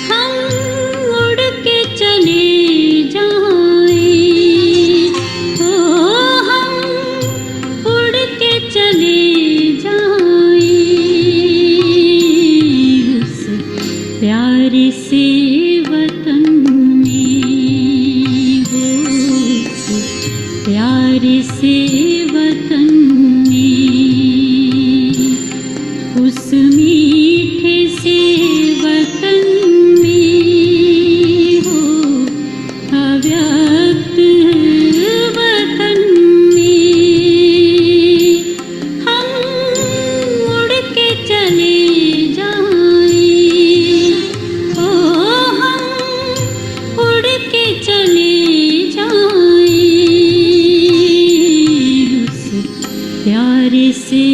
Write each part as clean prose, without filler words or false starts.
हम उड़ के चले जाएं, ओ हम उड़ के चले जाएं उस प्यारे से वतन में, वो उस प्यारे से वतन में, उस मीठे से वतन में, हो अव्यक्त वतन में हम उड़ के चले जाएं, ओ हम उड़ के चले जाएं उस प्यारे से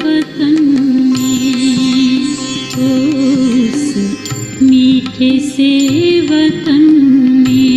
वतन में, उस मीठे से वतन में।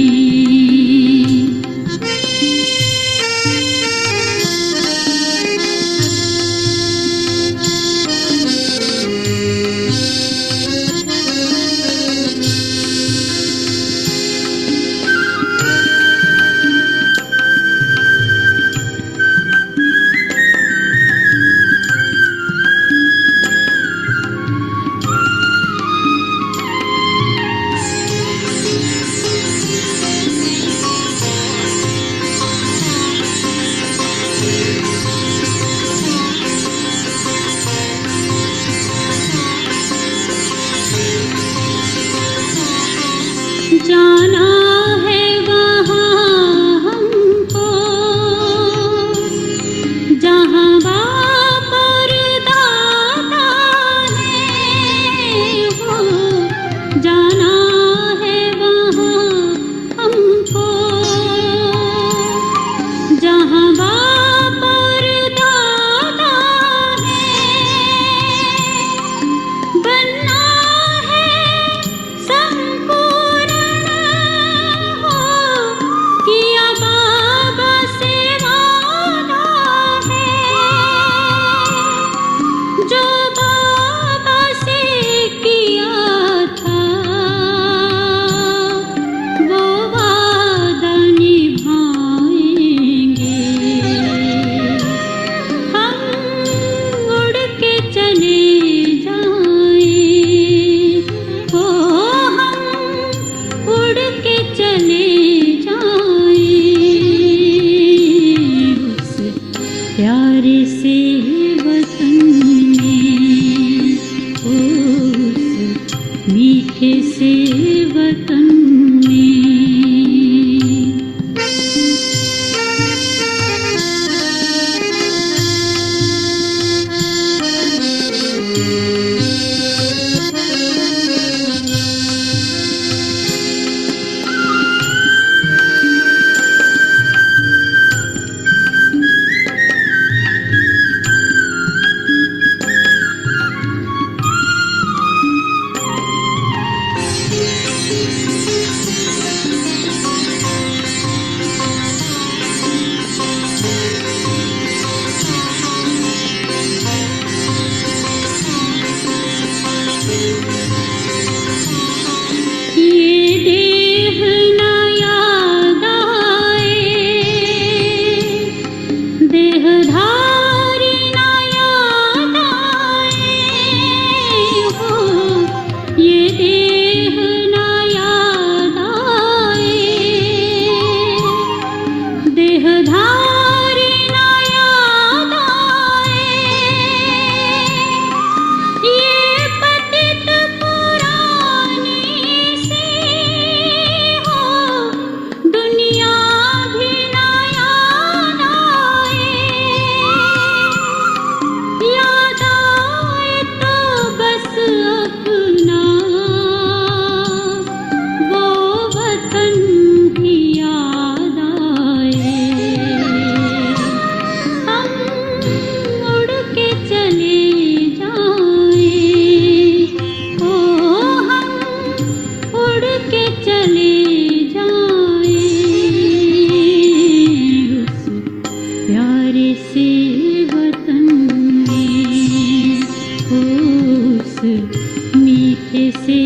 मीठे से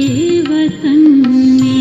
वतन में।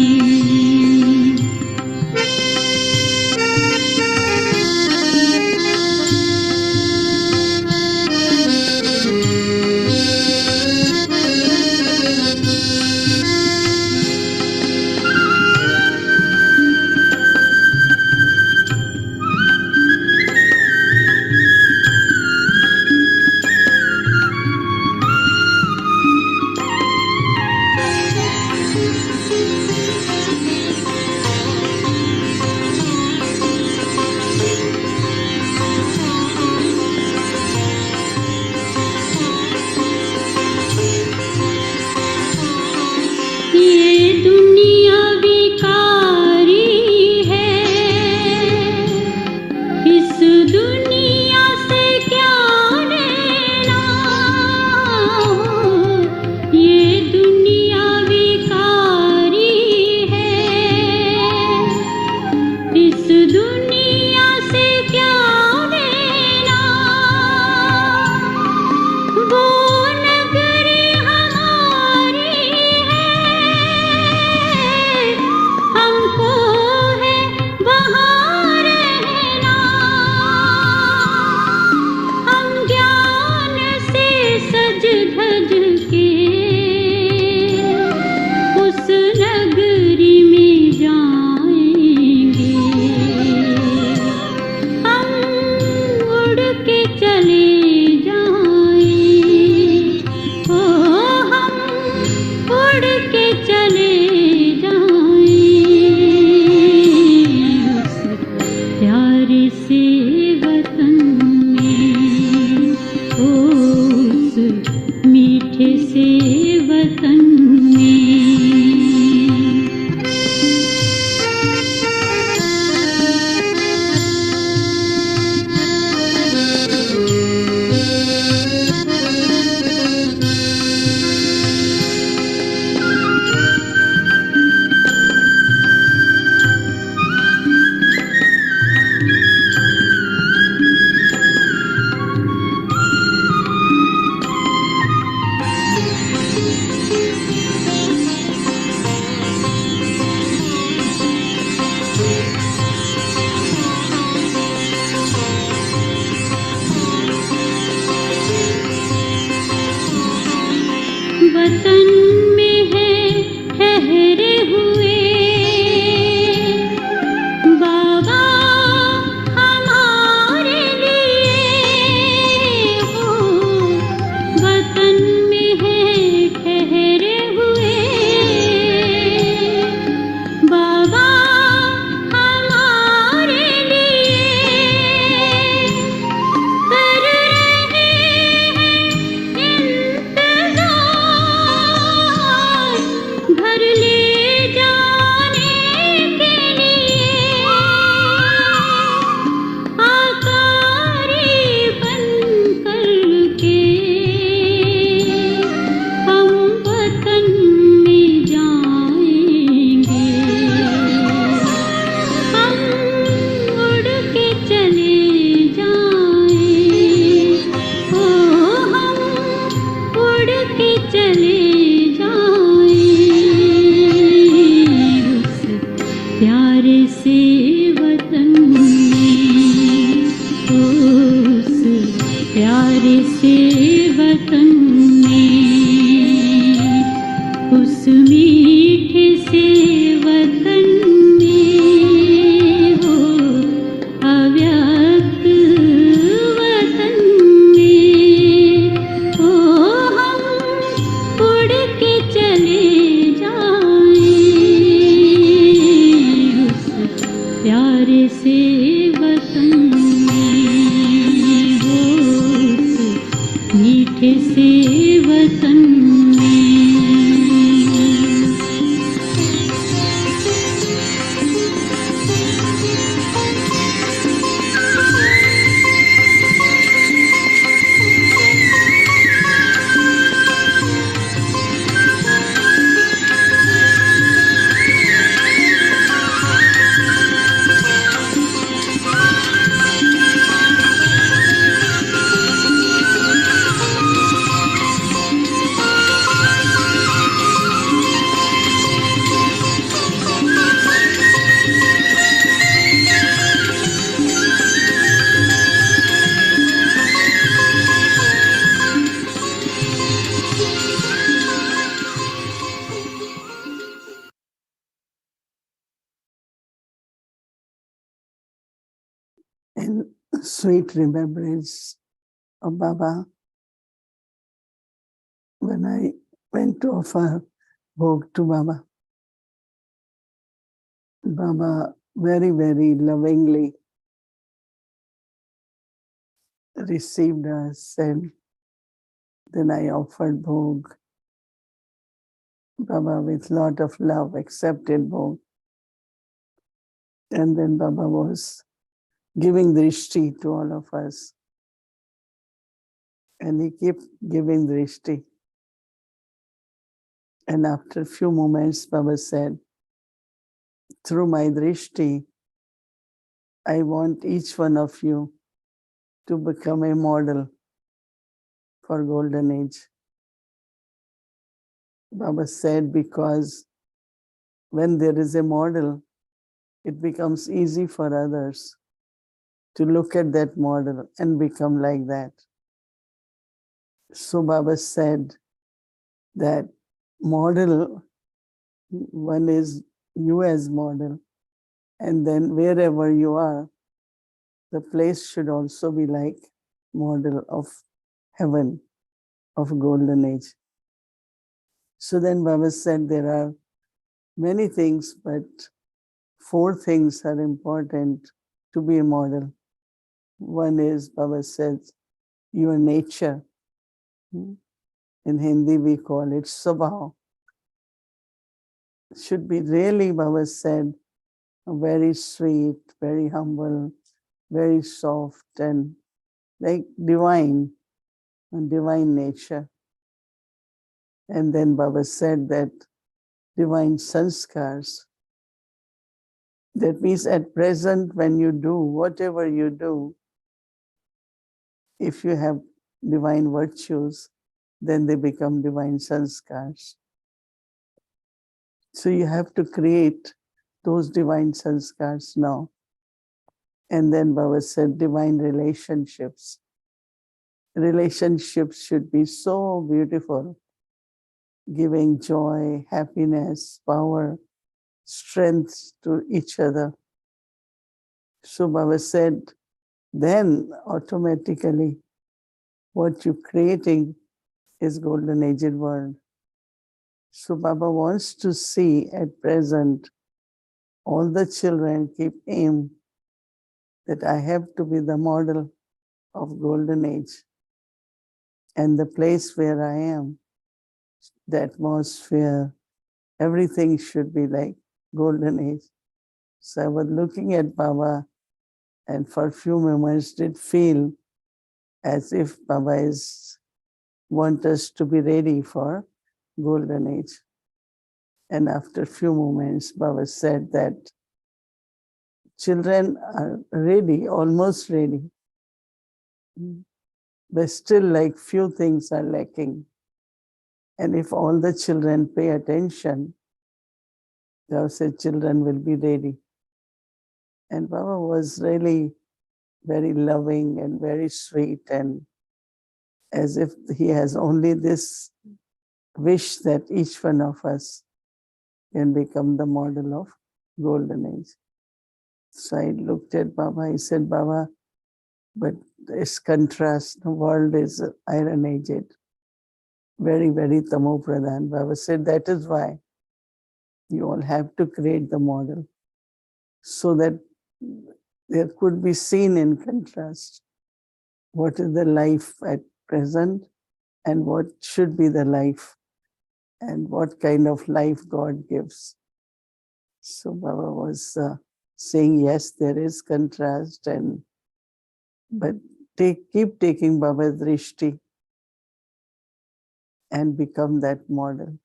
in sweet remembrance of Baba, when I went to offer bhog to Baba, Baba very, very lovingly received us, and then I offered bhog. Baba with lot of love accepted bhog. And then Baba was giving drishti to all of us. And he kept giving drishti. And after a few moments, Baba said, through my drishti, I want each one of you to become a model for golden age. Baba said, because when there is a model, it becomes easy for others to look at that model and become like that. So Baba said that model, one is you as model, and then wherever you are, the place should also be like model of heaven, of golden age. So then Baba said there are many things, but 4 things are important to be a model. One is, Baba says, your nature. In Hindi we call it Swabhav. Should be really, Baba said, very sweet, very humble, very soft, and like divine, and divine nature. And then Baba said that divine sanskars. That means at present when you do, whatever you do, if you have divine virtues, then they become divine sanskars. So you have to create those divine sanskars now. And then Baba said divine relationships. Relationships should be so beautiful, giving joy, happiness, power, strength to each other. So Baba said, then automatically what you're creating is golden aged world. So Baba wants to see at present all the children keep aim that I have to be the model of golden age. And the place where I am, the atmosphere, everything should be like golden age. So I was looking at Baba, and for a few moments did feel as if Baba want us to be ready for golden age. And after a few moments, Baba said that children are ready, almost ready, but still like few things are lacking. And if all the children pay attention, Baba said children will be ready. And Baba was really very loving and very sweet, and as if he has only this wish that each one of us can become the model of golden age. So I looked at Baba, I said, Baba, but this contrast, the world is iron aged, very, very tamo pradhan. Baba said, that is why you all have to create the model so that there could be seen in contrast what is the life at present and what should be the life and what kind of life God gives. So Baba was saying, yes, there is contrast, but keep taking Baba's drishti and become that model.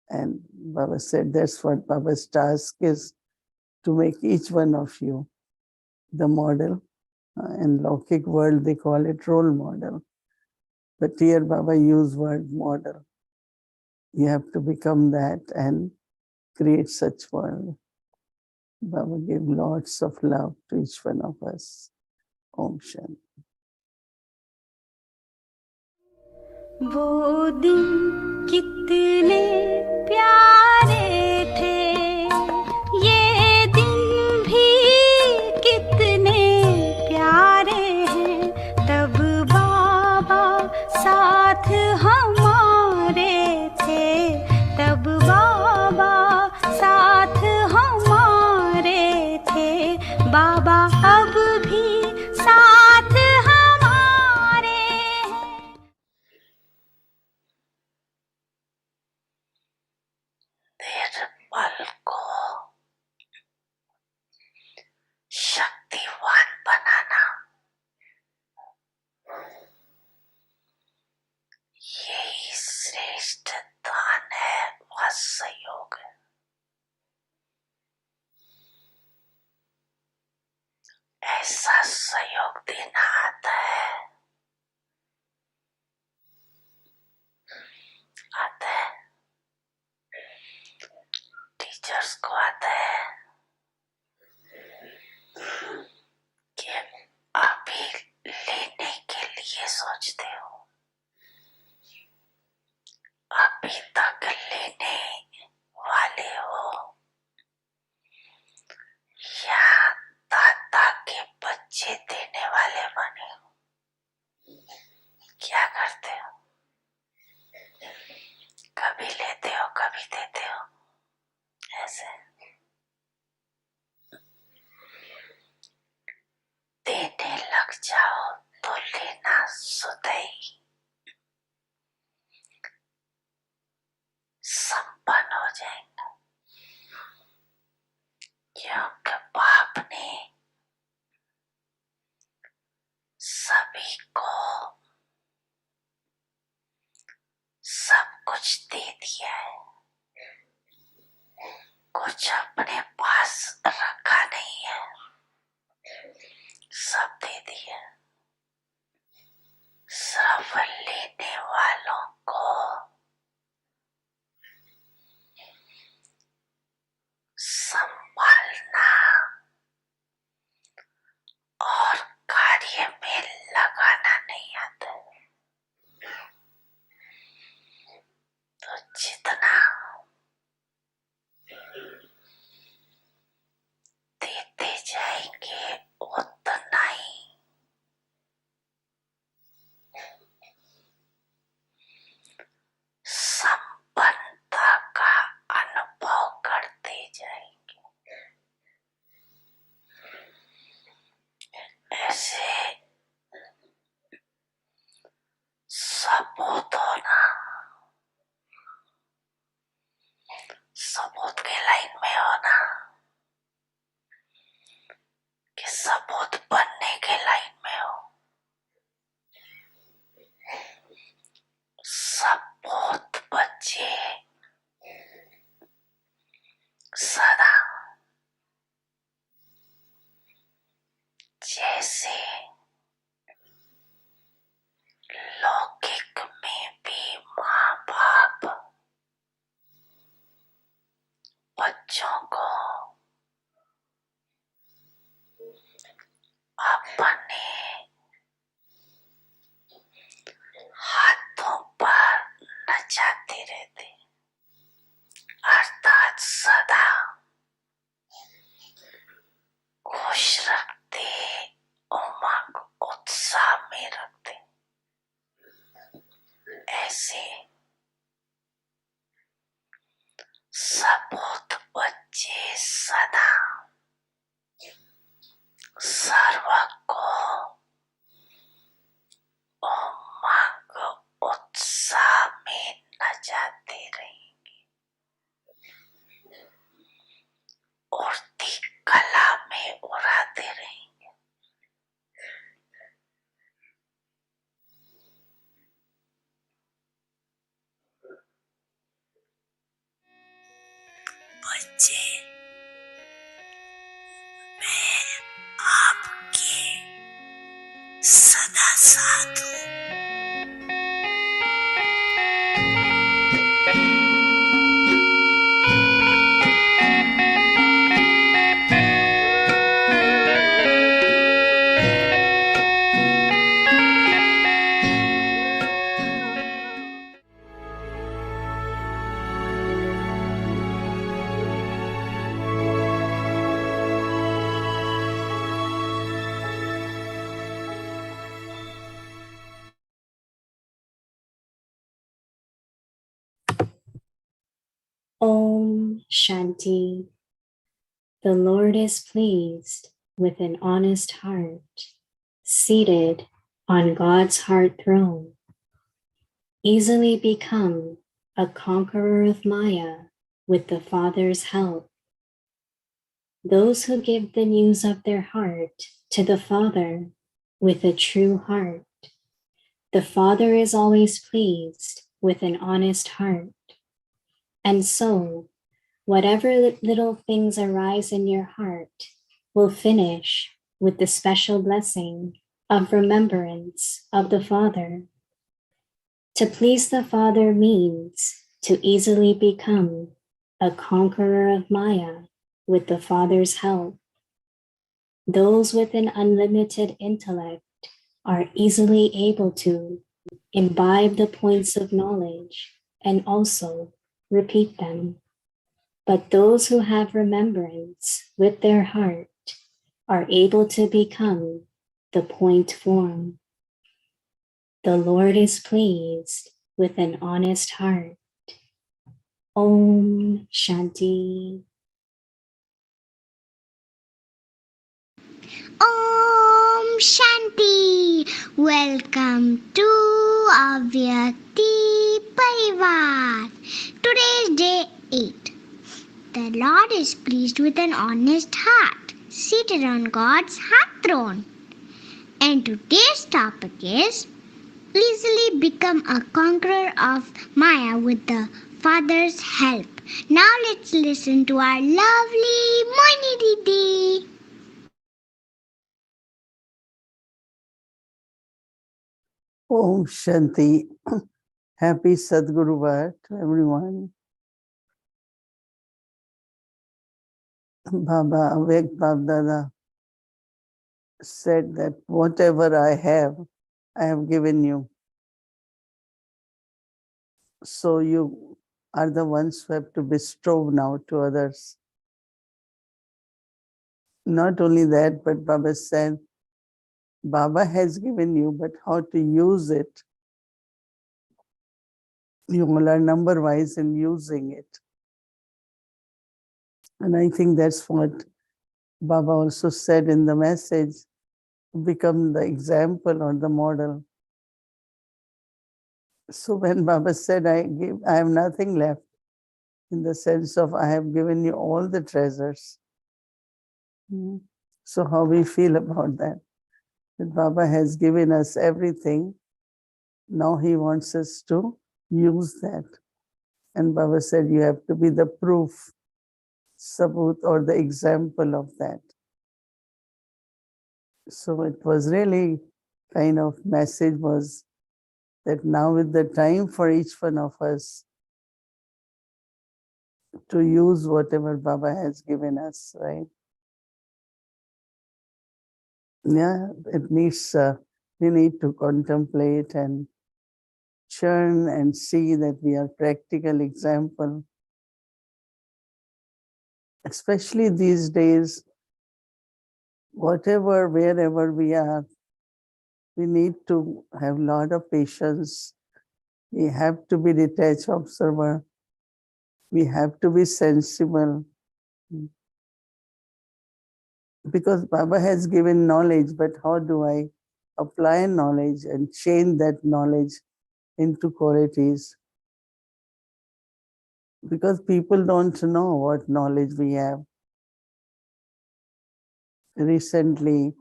And Baba said that's what Baba's task is, to make each one of you the model. In Laukik world, they call it role model. But here Baba used word model. You have to become that and create such world. Baba gave lots of love to each one of us. Om Shanti. वो दिन कितने प्यारे थे, ये दिन भी कितने श्रेष्ठ दान है वह सहयोग है। ऐसा सहयोग देना आता है, टीचर्स को आता है कि अभी लेने के लिए सोचते हो, अभी तक लेने वाले हो, या दादा के बच्चे देने वाले बने हो। क्या करते हो? कभी लेते हो, कभी देते हो। ऐसे देने लग जाओ तो लेना स्वतः संपन्न हो जाएगा, क्योंकि बाप ने सभी को सब कुछ दे दिया है, कुछ अपने पास रखा नहीं है, सब दे दिया। सिर्फ लेने वालों को संभालना और कार्य में लगाना नहीं आता। तो जितना देते जाएंगे उतना ही संपन्नता का अनुभव करते जाएंगे। ऐसे सबूत होना, सबूत के लाइन में होना कि सबूत बनने के लाइन में हो। सबूत बच्चे सदा जैसे लौकिक में भी माँ बाप बच्चों को अपने हाथों पर नचाते रहते, अर्थात सदा खुश रखते, उमंग उत्साह में रखते। ऐसे सबूत बच्चे सदा सर्व को उमंग उत्साह में नचाते रहेंगे, उड़ती कला में उड़ाते रहेंगे। बच्चे, मैं आपके सदा साथ हूँ। Om Shanti. The Lord is pleased with an honest heart, seated on God's heart throne. Easily become a conqueror of Maya with the Father's help. Those who give the news of their heart to the Father with a true heart, the Father is always pleased with an honest heart. And so, whatever little things arise in your heart will finish with the special blessing of remembrance of the Father. To please the Father means to easily become a conqueror of Maya with the Father's help. Those with an unlimited intellect are easily able to imbibe the points of knowledge and also repeat them. But those who have remembrance with their heart are able to become the point form. The Lord is pleased with an honest heart. Om Shanti. Om Shanti. Welcome to Avyakti Parivar. Today is day 8. The Lord is pleased with an honest heart, seated on God's heart throne. And today's topic is easily become a conqueror of Maya with the Father's help. Now let's listen to our lovely Mohini Didi. Om Shanti. Happy Sadguruvar to everyone. Baba Avek Babdada said that whatever I have given you. So you are the ones who have to bestow now to others. Not only that, but Baba said, Baba has given you, but how to use it. You all are number-wise in using it. And I think that's what Baba also said in the message, become the example or the model. So when Baba said, I have nothing left, in the sense of I have given you all the treasures. So how we feel about that? That Baba has given us everything. Now he wants us to use that. And Baba said, you have to be the proof, sabut, or the example of that. So it was really kind of message was that now with the time for each one of us to use whatever Baba has given us, right? Yeah, it needs, we need to contemplate and churn and see that we are practical example. Especially these days, whatever, wherever we are, we need to have a lot of patience. We have to be detached observer. We have to be sensible. Because Baba has given knowledge, but how do I apply knowledge and change that knowledge into qualities? Because people don't know what knowledge we have. Recently,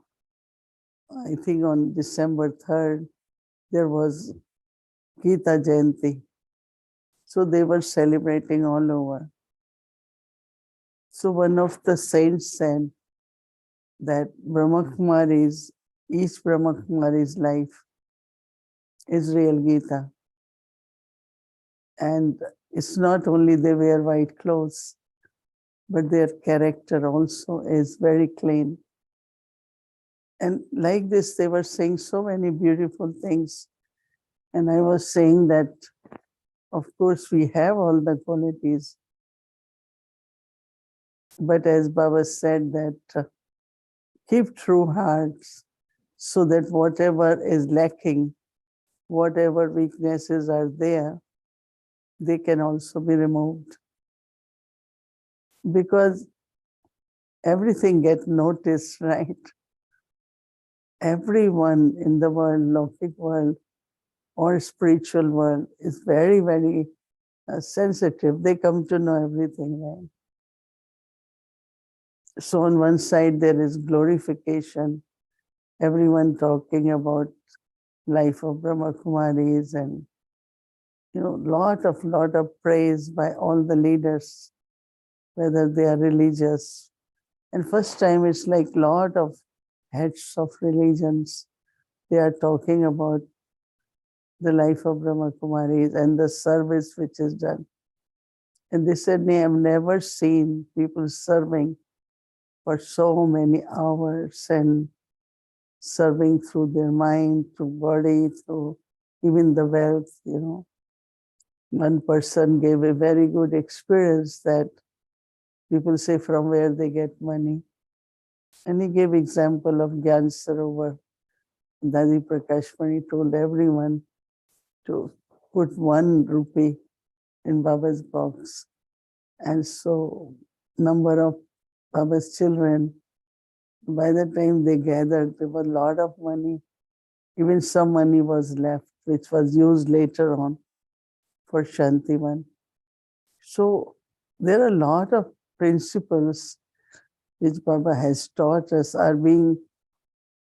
I think on December 3rd, there was Gita Jayanti. So they were celebrating all over. So one of the saints said that each Brahma Kumari's life is real Gita. And it's not only they wear white clothes, but their character also is very clean. And like this, they were saying so many beautiful things. And I was saying that, of course, we have all the qualities. But as Baba said that, keep true hearts so that whatever is lacking, whatever weaknesses are there, they can also be removed. Because everything gets noticed, right? Everyone in the world, Lokik world or spiritual world is very, very sensitive. They come to know everything, right? So on one side there is glorification, everyone talking about life of Brahma Kumaris and lot of praise by all the leaders, whether they are religious. And first time it's like lot of heads of religions. They are talking about the life of Brahma Kumaris and the service which is done. And they said, I have never seen people serving for so many hours and serving through their mind, through body, through even the wealth. One person gave a very good experience that people say from where they get money. And he gave example of Gyan Sarovar. Dadi Prakash Mani told everyone to put 1 rupee in Baba's box. And so number of Baba's children, by the time they gathered, there was a lot of money. Even some money was left, which was used later on for Shantivan. So there are a lot of principles which Baba has taught us are being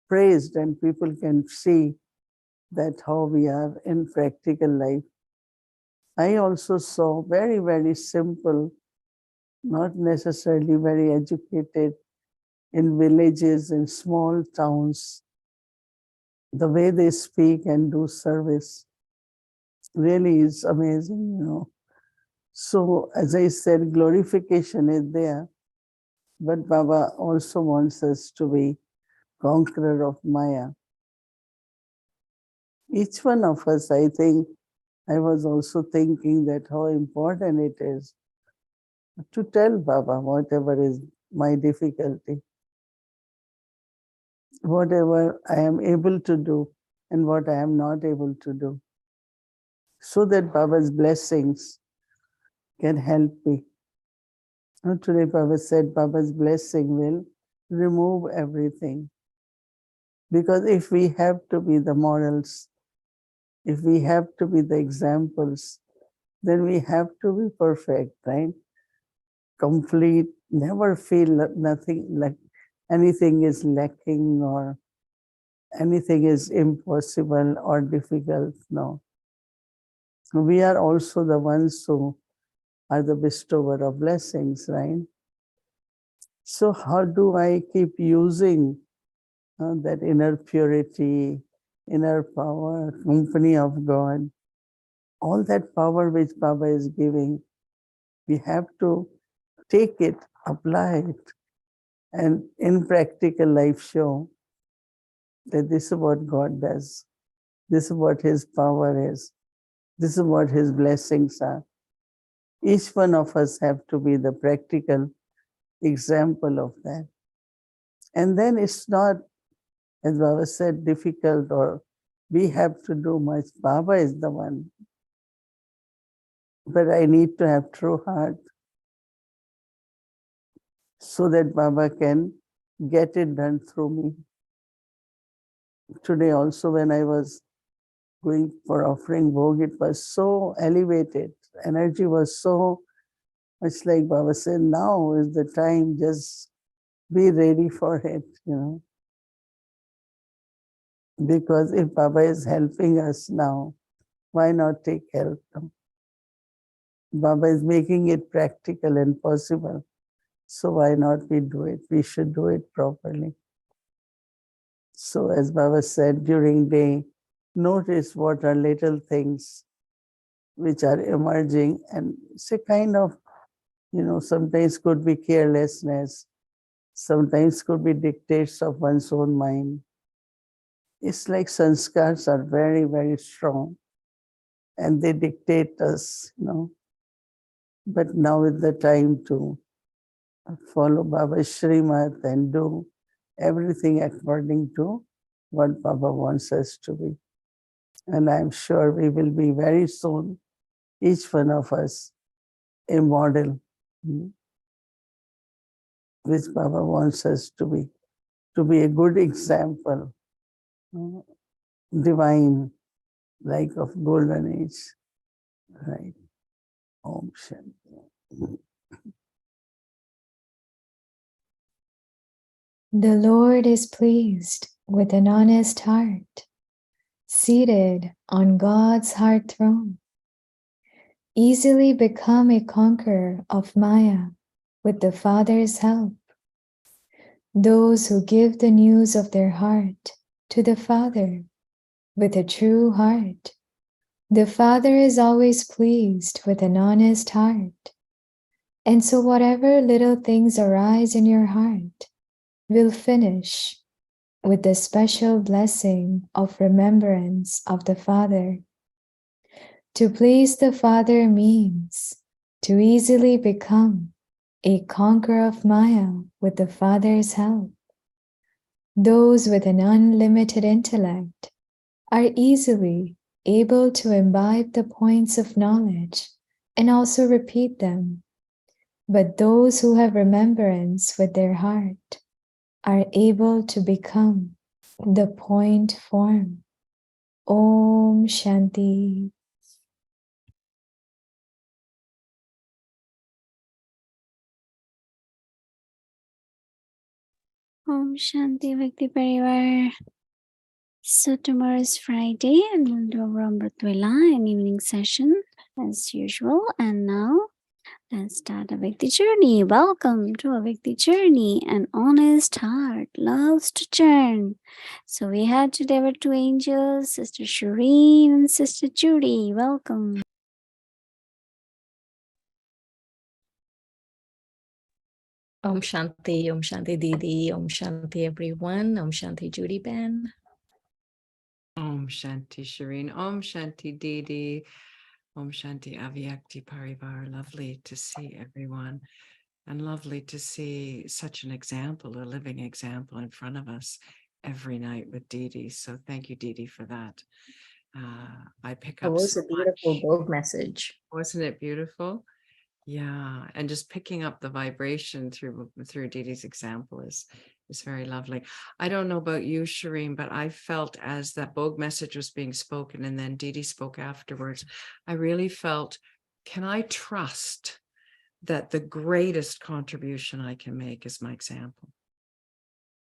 praised, and people can see that how we are in practical life. I also saw very, very simple, not necessarily very educated, in villages, in small towns, the way they speak and do service really is amazing. So as I said, glorification is there, but Baba also wants us to be conqueror of Maya. Each one of us, I think, I was also thinking that how important it is to tell Baba whatever is my difficulty, whatever I am able to do and what I am not able to do, so that Baba's blessings can help me. And today Baba said Baba's blessing will remove everything. Because if we have to be the morals, if we have to be the examples, then we have to be perfect, right? Complete, never feel nothing like anything is lacking or anything is impossible or difficult. No. We are also the ones who are the bestower of blessings, right? So how do I keep using that inner purity, inner power, company of God, all that power which Baba is giving? We have to take it, apply it, and in practical life show that this is what God does. This is what His power is. This is what His blessings are. Each one of us have to be the practical example of that. And then it's not, as Baba said, difficult or we have to do much. Baba is the one. But I need to have true heart so that Baba can get it done through me. Today also when I was going for offering Bhog, it was so elevated. Energy was so much like Baba said, now is the time, just be ready for it. Because if Baba is helping us now, why not take help? Baba is making it practical and possible. So why not we do it? We should do it properly. So as Baba said, during day, notice what are little things which are emerging, and it's a kind of, sometimes could be carelessness, sometimes could be dictates of one's own mind. It's like sanskars are very, very strong and they dictate us. But now is the time to follow Baba's Srimad and do everything according to what Baba wants us to be. And I'm sure we will be very soon, each one of us, a model which Baba wants us to be a good example, divine, like of golden age, right? Om Shanti. The Lord is pleased with an honest heart, seated on God's heart throne. easily become a conqueror of Maya with the Father's help. Those who give the news of their heart to the Father with a true heart, the Father is always pleased with an honest heart. And so whatever little things arise in your heart will finish with the special blessing of remembrance of the Father. To please the Father means to easily become a conqueror of Maya with the Father's help. Those with an unlimited intellect are easily able to imbibe the points of knowledge and also repeat them. But those who have remembrance with their heart are able to become the point form. Om Shanti. Om Shanti Bhakti Parivar. So tomorrow is Friday and we'll do our Amrit Vela, an evening session as usual. And now let's start a Bhakti journey. Welcome to a Bhakti journey. An honest heart loves to churn. So we have today our two angels, Sister Shireen and Sister Judy. Welcome. Om Shanti Didi, Om Shanti everyone, Om Shanti Judy Ben. Om Shanti Shireen, Om Shanti Didi, Om Shanti Avyakti Parivar. Lovely to see everyone and lovely to see such an example, a living example in front of us every night with Didi. So thank you, Didi, for that. I pick It up was so a beautiful much. book message. Wasn't it beautiful? Yeah, and just picking up the vibration through Didi's example is very lovely. I don't know about you, Shireen, but I felt as that Bogue message was being spoken and then Didi spoke afterwards, I really felt, can I trust that the greatest contribution I can make is my example?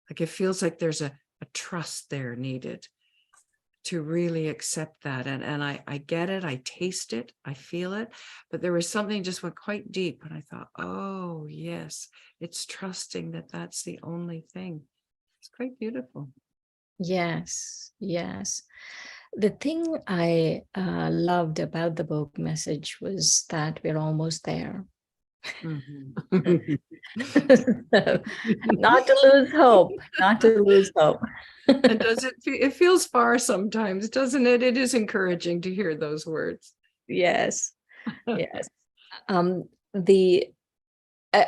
Like it feels like there's a trust there needed to really accept that. And I get it, I taste it, I feel it, but there was something just went quite deep and I thought, oh yes, it's trusting that that's the only thing. It's quite beautiful. Yes, yes. The thing I loved about the book message was that we're almost there. Mm-hmm. So, not to lose hope, not to lose hope. And it feels far sometimes, doesn't it? It is encouraging to hear those words. Yes, yes. I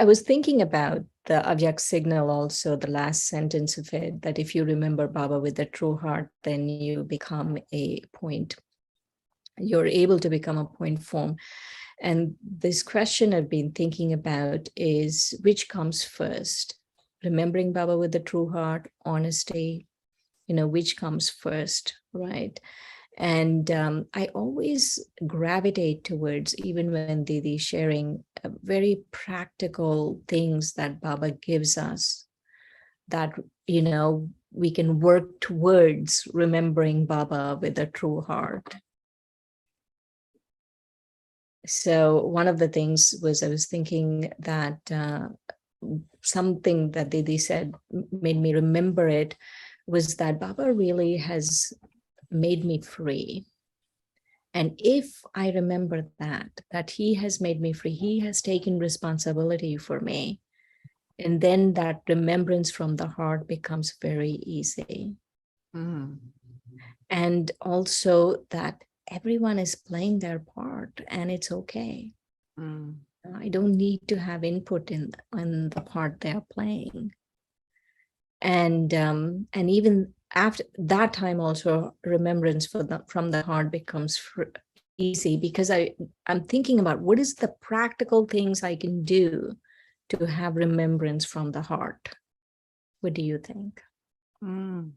was thinking about the Avyak signal also, the last sentence of it, that if you remember Baba with a true heart, then you become a point. You're able to become a point form. And this question I've been thinking about is, which comes first? Remembering Baba with a true heart, honesty, which comes first, right? And I always gravitate towards, even when Didi sharing very practical things that Baba gives us, that, we can work towards remembering Baba with a true heart. So one of the things was, I was thinking that something that Didi said made me remember it, was that Baba really has made me free. And if I remember that he has made me free, he has taken responsibility for me, and then that remembrance from the heart becomes very easy. Mm. And also that everyone is playing their part and it's okay. Mm. I don't need to have input in the part they're playing. And even after that time also, remembrance from the heart becomes easy, because I'm thinking about what is the practical things I can do to have remembrance from the heart. What do you think? Mm.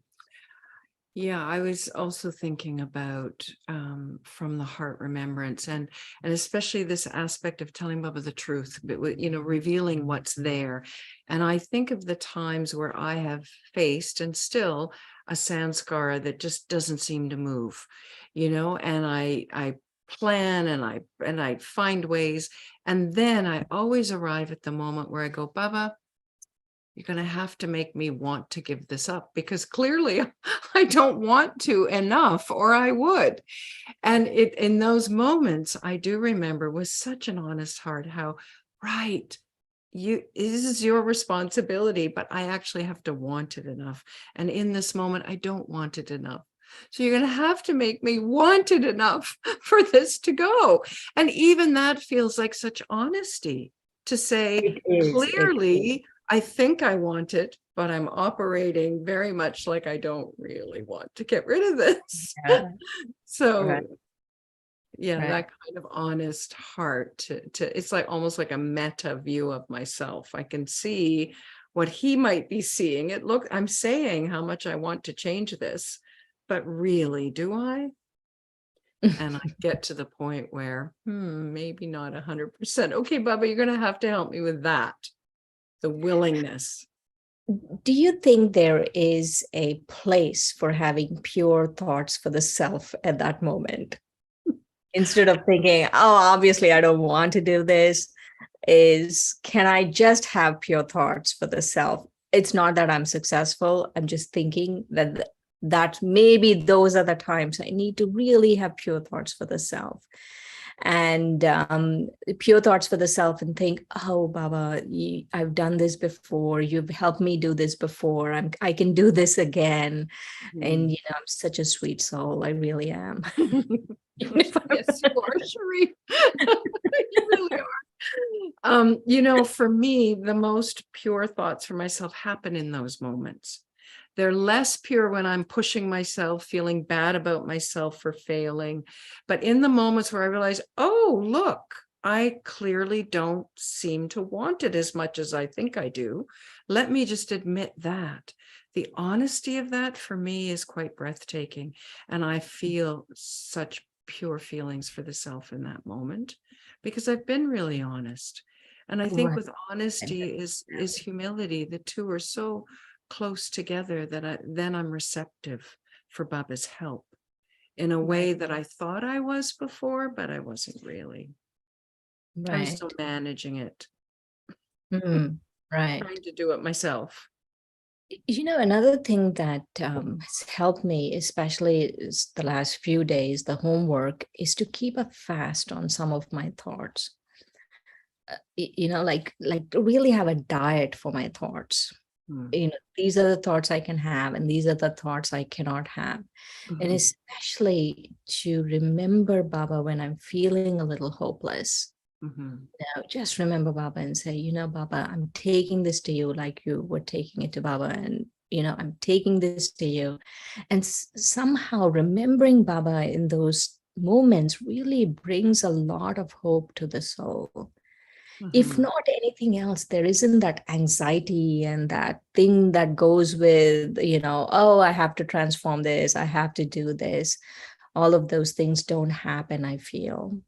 Yeah, I was also thinking about from the heart remembrance, and especially this aspect of telling Baba the truth, but revealing what's there. And I think of the times where I have faced and still a sanskara that just doesn't seem to move, and I plan and I find ways. And then I always arrive at the moment where I go, Baba, you're going to have to make me want to give this up, because clearly I don't want to enough, or I would. And in those moments, I do remember with such an honest heart how, right, this is your responsibility, but I actually have to want it enough. And in this moment, I don't want it enough. So you're going to have to make me want it enough for this to go. And even that feels like such honesty to say, clearly, I think I want it, but I'm operating very much like I don't really want to get rid of this. Yeah. So Right. yeah, Right. that kind of honest heart to it's like almost like a meta view of myself. I can see what he might be seeing. I'm saying how much I want to change this, but really, do I? And I get to the point where maybe not 100%. Okay, Baba, you're going to have to help me with that. The willingness. Do you think there is a place for having pure thoughts for the self at that moment? Instead of thinking, oh, obviously I don't want to do this, can I just have pure thoughts for the self? It's not that I'm successful. I'm just thinking that maybe those are the times I need to really have pure thoughts for the self. And pure thoughts for the self, and think, oh, Baba, I've done this before. You've helped me do this before. I can do this again. And, I'm such a sweet soul. I really am. Yes, you are, Sheree. You really are. For me, the most pure thoughts for myself happen in those moments. They're less pure when I'm pushing myself, feeling bad about myself for failing. But in the moments where I realize, oh, look, I clearly don't seem to want it as much as I think I do. Let me just admit that. The honesty of that for me is quite breathtaking. And I feel such pure feelings for the self in that moment, because I've been really honest. And I think with honesty is humility. The two are so close together that then I'm receptive for Baba's help in a way that I thought I was before, but I wasn't really. I was still managing it. Right. Trying to do it myself. Another thing that has helped me, especially is the last few days, the homework, is to keep a fast on some of my thoughts. Like really have a diet for my thoughts. These are the thoughts I can have, and these are the thoughts I cannot have. And especially to remember Baba when I'm feeling a little hopeless. Just remember Baba and say, Baba, I'm taking this to you like you were taking it to Baba. And, I'm taking this to you. And somehow remembering Baba in those moments really brings a lot of hope to the soul. If not anything else, there isn't that anxiety and that thing that goes with, oh, I have to transform this, I have to do this. All of those things don't happen, I feel.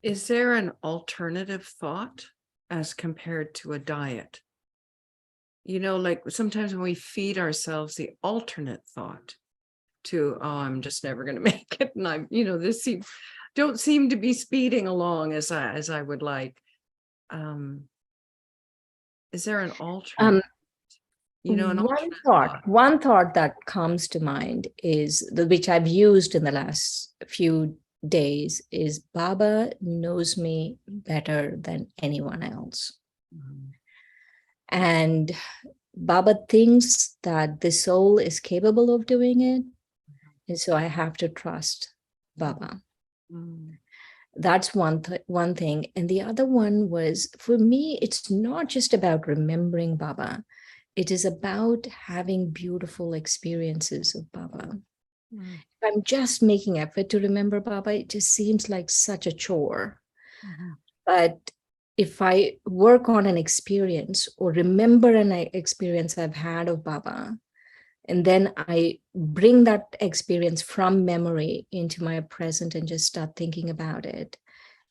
Is there an alternative thought as compared to a diet? Like sometimes when we feed ourselves the alternate thought to, oh, I'm just never going to make it. And I'm, don't seem to be speeding along as I would like. Is there an alternate? One thought that comes to mind is which I've used in the last few days is, Baba knows me better than anyone else. And Baba thinks that the soul is capable of doing it. And so I have to trust Baba. That's one thing. And the other one was, for me, it's not just about remembering Baba. It is about having beautiful experiences of Baba. If I'm just making effort to remember Baba, it just seems like such a chore. But if I work on an experience or remember an experience I've had of Baba, and then I bring that experience from memory into my present and just start thinking about it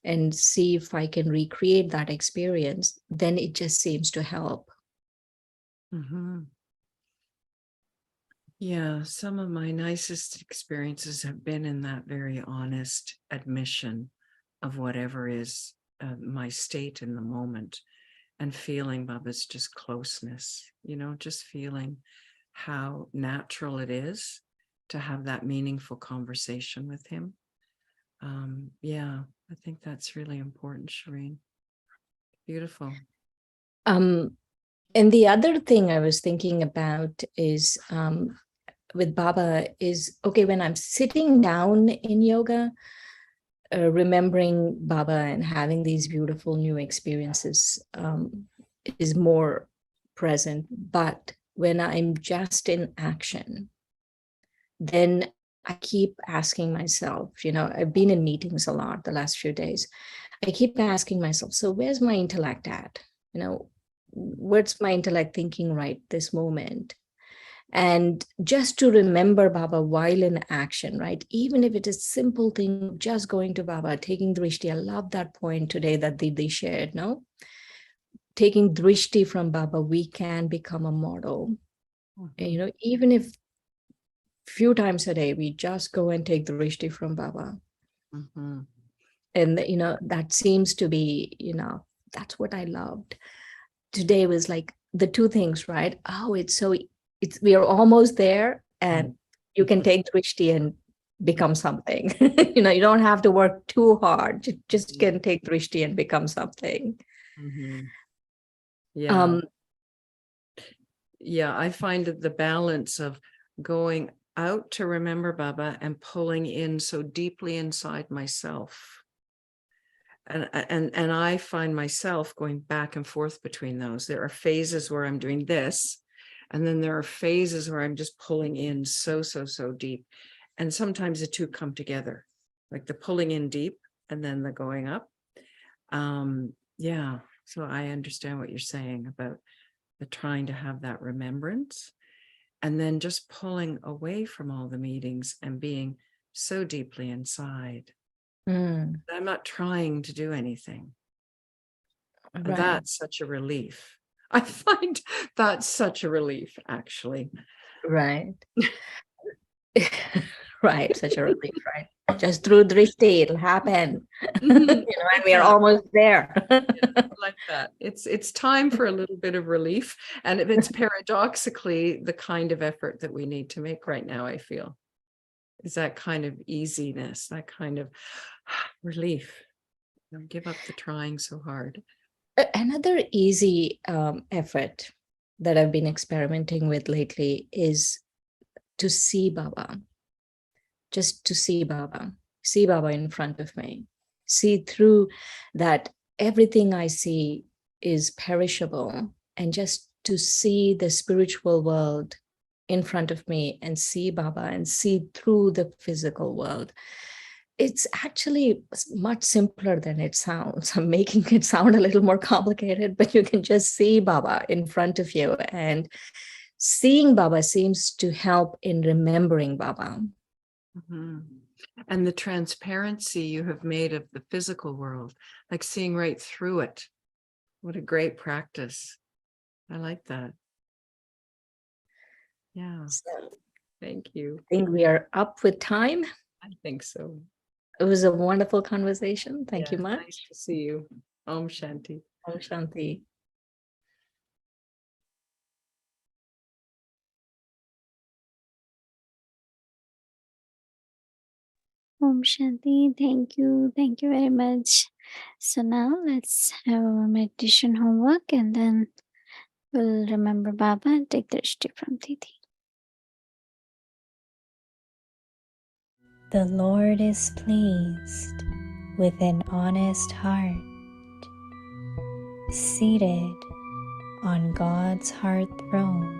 and see if I can recreate that experience, then it just seems to help. Yeah, some of my nicest experiences have been in that very honest admission of whatever is my state in the moment, and feeling Baba's just closeness, just feeling how natural it is to have that meaningful conversation with him. Yeah, I think that's really important, Shireen. Beautiful. And the other thing I was thinking about is with Baba is, okay, when I'm sitting down in yoga, remembering Baba and having these beautiful new experiences is more present. But when I'm just in action, then I keep asking myself, I've been in meetings a lot the last few days. I keep asking myself, so where's my intellect at? What's my intellect thinking right this moment? And just to remember Baba while in action, right? Even if it is simple thing, just going to Baba, taking drishti. I love that point today that Didi shared, no? Taking drishti from Baba, we can become a model. Mhm. Even if few times a day, we just go and take drishti from Baba. Mhm. And, that seems to be, that's what I loved. Today was like the two things, right? Oh, we are almost there, and you can take drishti and become something. You don't have to work too hard. You just can take drishti and become something. Mhm. Yeah. Um, Yeah, I find that the balance of going out to remember Baba and pulling in so deeply inside myself. And I find myself going back and forth between those. There are phases where I'm doing this, and then there are phases where I'm just pulling in so deep. And sometimes the two come together, like the pulling in deep and then the going up. Yeah, so I understand what you're saying about the trying to have that remembrance, and then just pulling away from all the meetings and being so deeply inside. I'm not trying to do anything. And right, that's such a relief. I find that's such a relief, actually. right. Right, such a relief, right? Just through drishti, it'll happen. And Like we are that. almost there. Like that. It's time for a little bit of relief. And if it's paradoxically the kind of effort that we need to make right now, I feel, is that kind of easiness, that kind of relief. Give up the trying so hard. Another easy effort that I've been experimenting with lately is to see Baba, just to see Baba in front of me, see through that everything I see is perishable, and just to see the spiritual world in front of me and see Baba and see through the physical world. It's actually much simpler than it sounds. I'm making it sound a little more complicated, but you can just see Baba in front of you. And seeing Baba seems to help in remembering Baba. Mhm. And the transparency you have made of the physical world, like seeing right through it. What a great practice. I like that. Yeah. So Thank you. I think we are up with time. I think so. It was a wonderful conversation. Thank you Yeah, much. nice to see you. Om Shanti. Om Shanti. Om Shanti. Thank you. Thank you very much. So now let's have our meditation homework, and then we'll remember Baba and take drishti from Didi. The Lord is pleased with an honest heart, seated on God's heart throne.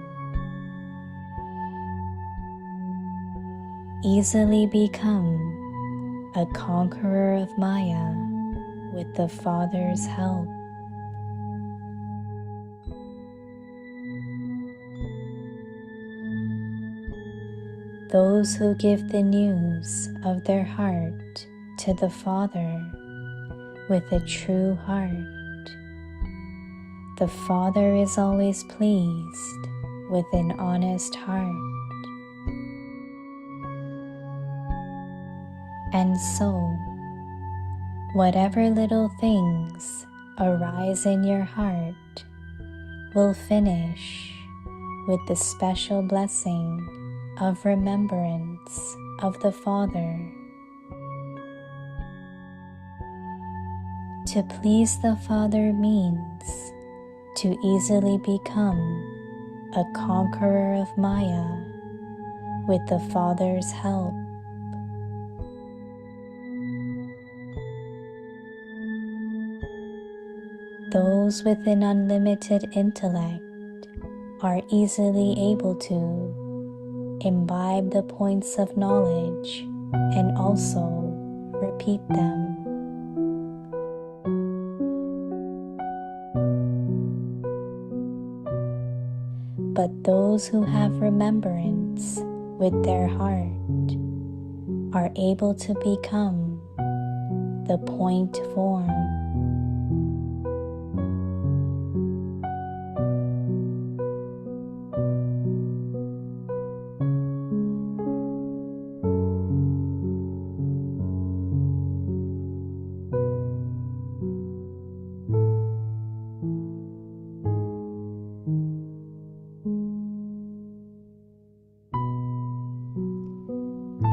Easily become a conqueror of Maya with the Father's help. Those who give the news of their heart to the Father with a true heart, the Father is always pleased with an honest heart, And so, whatever little things arise in your heart will finish with the special blessing of remembrance of the Father. To please the Father means to easily become a conqueror of Maya with the Father's help. Those with an unlimited intellect are easily able to imbibe the points of knowledge and also repeat them. But those who have remembrance with their heart are able to become the point form.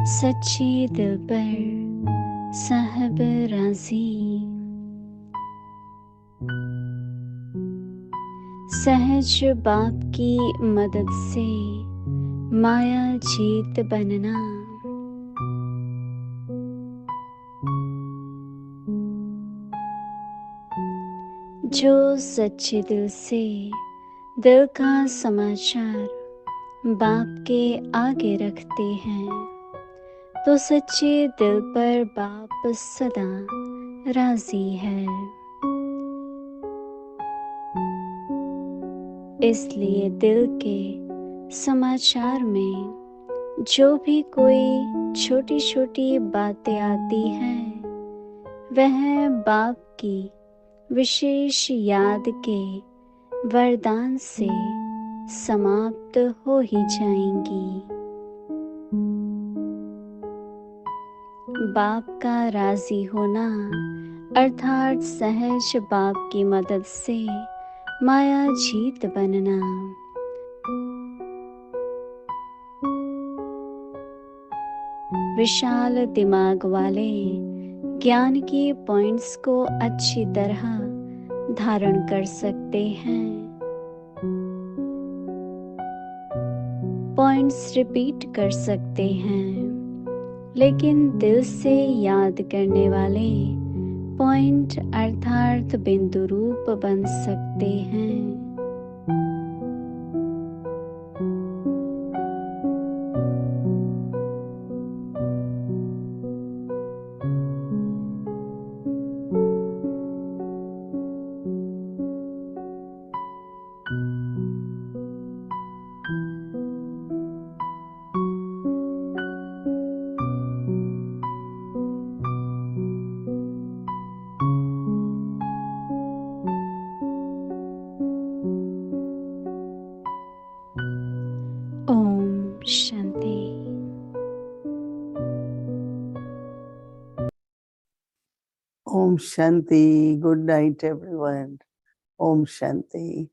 सच्चे दिल पर साहब राजी, सहज बाप की मदद से माया जीत बनना। जो सच्चे दिल से दिल का समाचार बाप के आगे रखते हैं, तो सच्चे दिल पर बाप सदा राजी है। इसलिए दिल के समाचार में जो भी कोई छोटी छोटी बातें आती हैं, वह बाप की विशेष याद के वरदान से समाप्त हो ही जाएंगी। बाप का राजी होना अर्थात सहज बाप की मदद से माया जीत बनना। विशाल दिमाग वाले ज्ञान के पॉइंट्स को अच्छी तरह धारण कर सकते हैं। पॉइंट्स रिपीट कर सकते हैं, लेकिन दिल से याद करने वाले पॉइंट अर्थात बिंदु रूप बन सकते हैं। Om Shanti. Om Shanti. Good night, everyone. Om Shanti.